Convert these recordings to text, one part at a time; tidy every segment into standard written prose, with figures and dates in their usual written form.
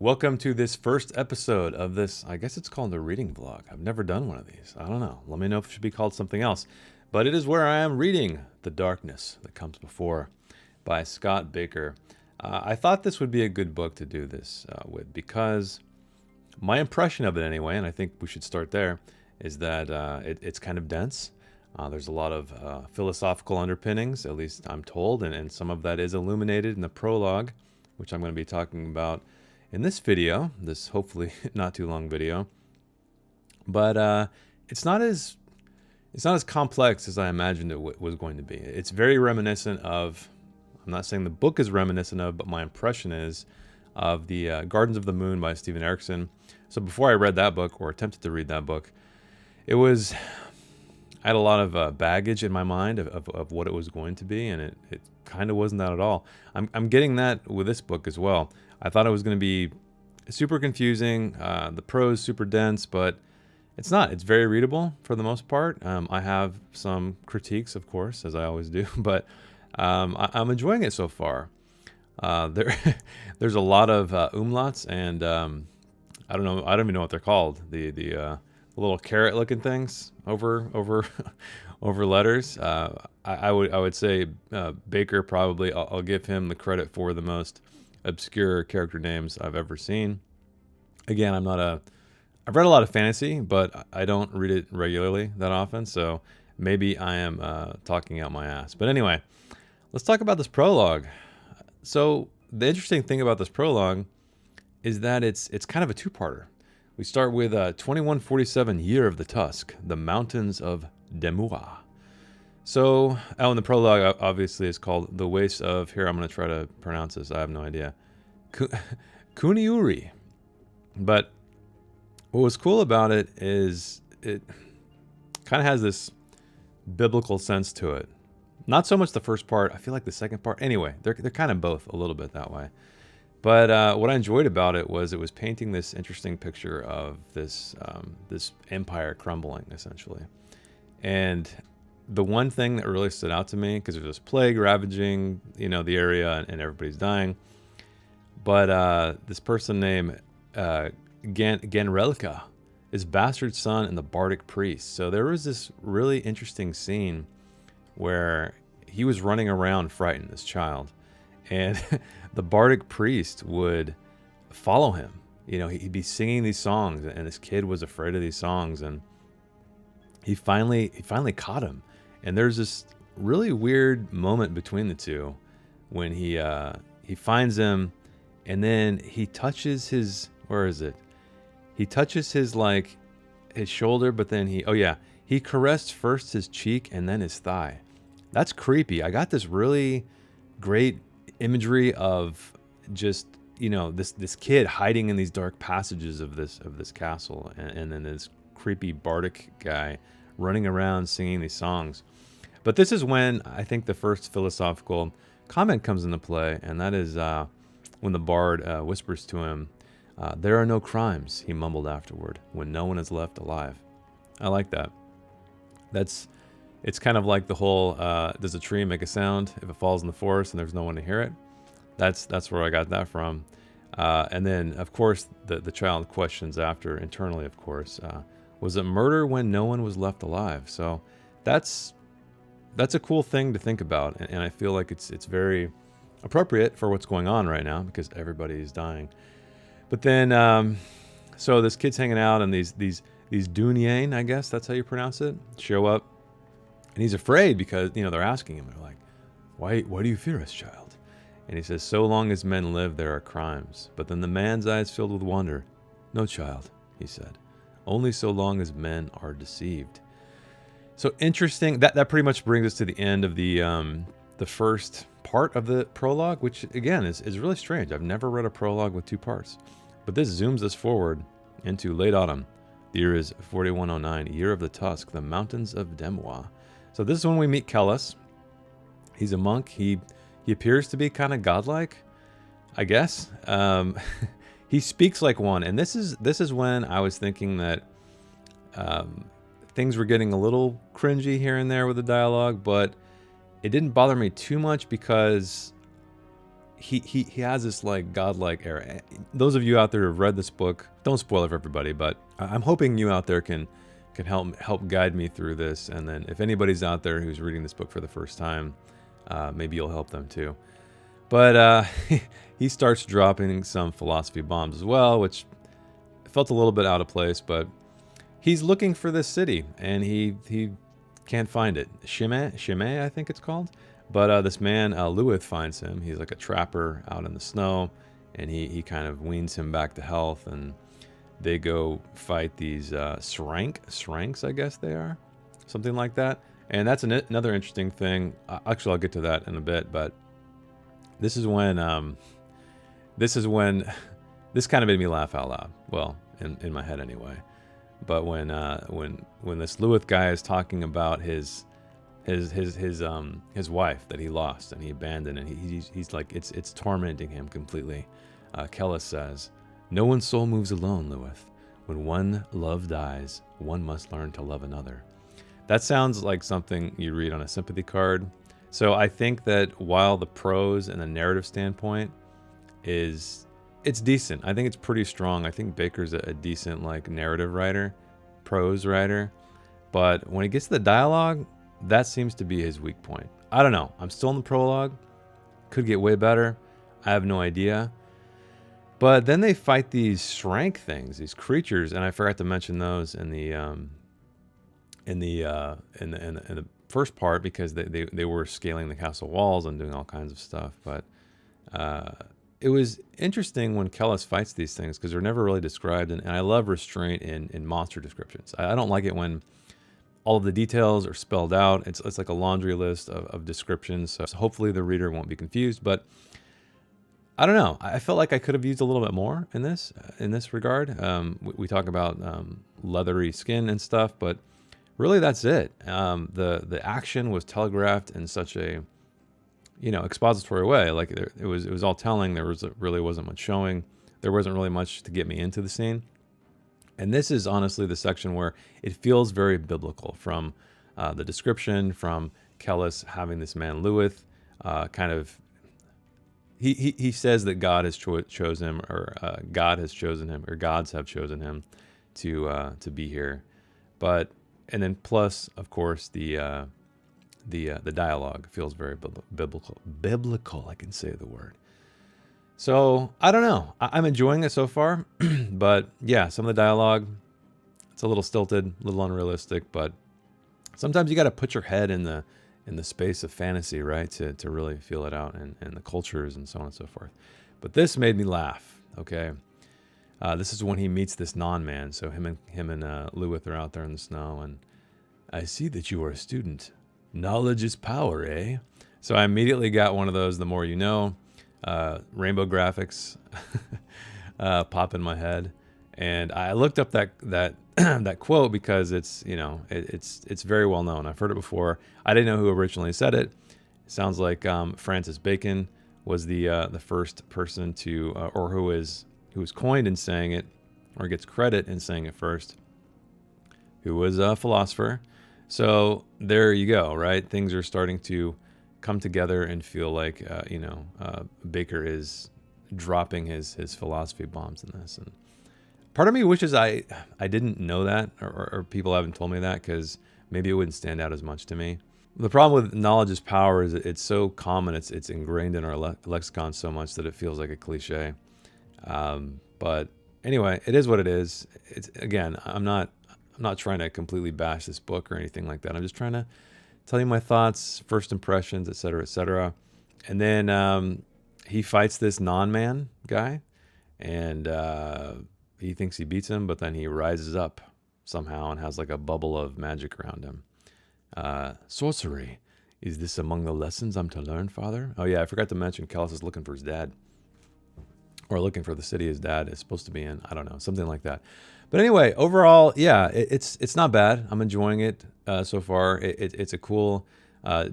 Welcome to this first episode of this, I guess it's called a reading vlog. I've never done one of these. I don't know. Let me know if it should be called something else. But it is where I am reading The Darkness That Comes Before by Scott Bakker. I thought this would be a good book to do this with because my impression of it anyway, and I think we should start there, is that it's kind of dense. There's a lot of philosophical underpinnings, at least I'm told, and some of that is illuminated in the prologue, which I'm going to be talking about in this video, this hopefully not too long video. But it's not as complex as I imagined it was going to be. It's very reminiscent of, I'm not saying the book is reminiscent of, but my impression is of the Gardens of the Moon by Stephen Erickson. So before I read that book, or attempted to read that book, I had a lot of baggage in my mind of what it was going to be, and it kind of wasn't that at all. I'm getting that with this book as well. I thought it was going to be super confusing, the prose super dense, but it's not. It's very readable for the most part. I have some critiques, of course, as I always do, but I'm enjoying it so far. There's a lot of umlauts and I don't know. I don't even know what they're called. The little carrot-looking things over over letters. I would say Bakker probably. I'll give him the credit for the most obscure character names I've ever seen. Again, I've read a lot of fantasy, but I don't read it regularly that often, so maybe I am talking out my ass. But anyway, let's talk about this prologue. So the interesting thing about this prologue is that it's kind of a two-parter. We start with 2147 Year of the Tusk, the Mountains of Demua. So, and the prologue obviously is called The Waste of, here I'm going to try to pronounce this, I have no idea, Kuniuri. But what was cool about it is it kind of has this biblical sense to it. Not so much the first part, I feel like the second part, anyway, they're kind of both a little bit that way. But what I enjoyed about it was painting this interesting picture of this empire crumbling, essentially. And the one thing that really stood out to me, because there's this plague ravaging, the area, and everybody's dying. But this person named Ganrelka is bastard son and the bardic priest. So there was this really interesting scene where he was running around frightened, this child, and the bardic priest would follow him. He'd be singing these songs, and this kid was afraid of these songs, and he finally caught him. And there's this really weird moment between the two when he finds him, and then he touches his, where is it? He touches his his shoulder, but then he caressed first his cheek and then his thigh. That's creepy. I got this really great imagery of just this kid hiding in these dark passages of this castle, and then this creepy bardic guy running around singing these songs. But this is when I think the first philosophical comment comes into play, and that is when the bard whispers to him, "There are no crimes," he mumbled afterward, "when no one is left alive." I like that. It's kind of like the whole, does a tree make a sound if it falls in the forest and there's no one to hear it? That's where I got that from. And then, of course, the child questions after, internally, of course, was it murder when no one was left alive? So that's a cool thing to think about, and I feel like it's very appropriate for what's going on right now because everybody is dying. But then, so this kid's hanging out, and these Dunyain, I guess that's how you pronounce it, show up. And he's afraid because, they're asking him, they're like, why do you fear us, child? And he says, so long as men live, there are crimes. But then the man's eyes filled with wonder. No, child, he said, only so long as men are deceived. So interesting. That pretty much brings us to the end of the first part of the prologue, which again is really strange. I've never read a prologue with two parts. But this zooms us forward into late autumn. The year is 4109, Year of the Tusk, the Mountains of Demua. So this is when we meet Kellis. He's a monk. He appears to be kind of godlike, I guess. He speaks like one, and this is when I was thinking that things were getting a little cringy here and there with the dialogue, but it didn't bother me too much because he has this like godlike air. Those of you out there who have read this book, don't spoil it for everybody, but I'm hoping you out there can help guide me through this. And then if anybody's out there who's reading this book for the first time, maybe you'll help them too. But he starts dropping some philosophy bombs as well, which felt a little bit out of place. But he's looking for this city, and he can't find it. Shimei, I think it's called. But this man, Lewith, finds him. He's like a trapper out in the snow, and he kind of weans him back to health, and they go fight these Shranks, I guess they are. Something like that. And that's another interesting thing. Actually, I'll get to that in a bit, but this is when this kind of made me laugh out loud. Well, in my head anyway. But when this Lewith guy is talking about his wife that he lost and he abandoned, and he's like, it's tormenting him completely. Kellis says, "No one's soul moves alone, Lewith. When one love dies, one must learn to love another." That sounds like something you read on a sympathy card. So I think that while the prose and the narrative standpoint it's decent. I think it's pretty strong. I think Bakker's a decent like narrative writer, prose writer. But when it gets to the dialogue, that seems to be his weak point. I don't know. I'm still in the prologue. Could get way better. I have no idea. But then they fight these Shrank things, these creatures, and I forgot to mention those in the first part because they were scaling the castle walls and doing all kinds of stuff. But it was interesting when Kellis fights these things because they're never really described, and I love restraint in monster descriptions. I don't like it when all of the details are spelled out. It's like a laundry list of descriptions, so hopefully the reader won't be confused. But I don't know. I felt like I could have used a little bit more in this regard. We talk about leathery skin and stuff, but really that's it. The action was telegraphed in such a expository way. Like it was all telling. Really wasn't much showing. There wasn't really much to get me into the scene. And this is honestly the section where it feels very biblical from the description, from Kellis having this man Lewith kind of. He says that God has chosen him, or God has chosen him, or gods have chosen him to be here. And then plus, of course, the dialogue feels very biblical. I can say the word. So I don't know. I'm enjoying it so far, but yeah, some of the dialogue, it's a little stilted, a little unrealistic. But sometimes you got to put your head in the space of fantasy, right, to really feel it out, and the cultures and so on and so forth. But this made me laugh. Okay, this is when he meets this non-man. So him and Lewith are out there in the snow, and I see that you are a student. Knowledge is power, eh? So I immediately got one of those. The more you know. Rainbow graphics pop in my head, and I looked up that that quote because it's very well known. I've heard it before. I didn't know who originally said it. It sounds like Francis Bacon was the first person to or who was coined in saying it, or gets credit in saying it first, who was a philosopher. So there you go, right? Things are starting to come together and feel like Bakker is dropping his philosophy bombs in this. And part of me wishes I didn't know that, or people haven't told me that, because maybe it wouldn't stand out as much to me. The problem with knowledge is power is it's so common, it's ingrained in our lexicon so much that it feels like a cliche. But anyway, it is what it is. It's, again, I'm not trying to completely bash this book or anything like that. I'm just trying to tell you my thoughts, first impressions, etc., etc. And then he fights this non-man guy, and he thinks he beats him, but then he rises up somehow and has like a bubble of magic around him. Sorcery. Is this among the lessons I'm to learn, Father? Oh yeah, I forgot to mention Kellis is looking for his dad. Or looking for the city his dad is supposed to be in. I don't know, something like that. But anyway, overall, yeah, it's not bad. I'm enjoying it so far. It's a cool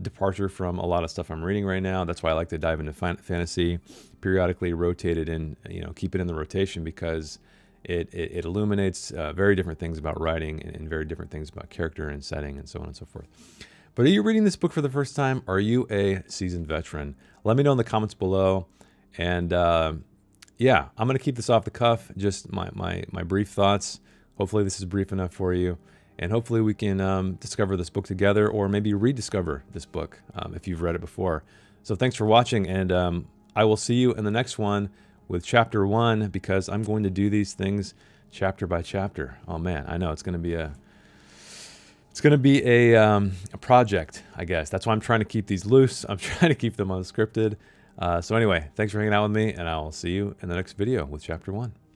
departure from a lot of stuff I'm reading right now. That's why I like to dive into fantasy, periodically rotate it in, keep it in the rotation, because it illuminates very different things about writing and very different things about character and setting and so on and so forth. But are you reading this book for the first time? Are you a seasoned veteran? Let me know in the comments below. And yeah, I'm going to keep this off the cuff, just my brief thoughts. Hopefully this is brief enough for you. And hopefully we can discover this book together, or maybe rediscover this book if you've read it before. So thanks for watching, and I will see you in the next one with chapter 1, because I'm going to do these things chapter by chapter. Oh man, I know it's going to be a project, I guess. That's why I'm trying to keep these loose. I'm trying to keep them unscripted. So anyway, thanks for hanging out with me, and I'll see you in the next video with chapter 1.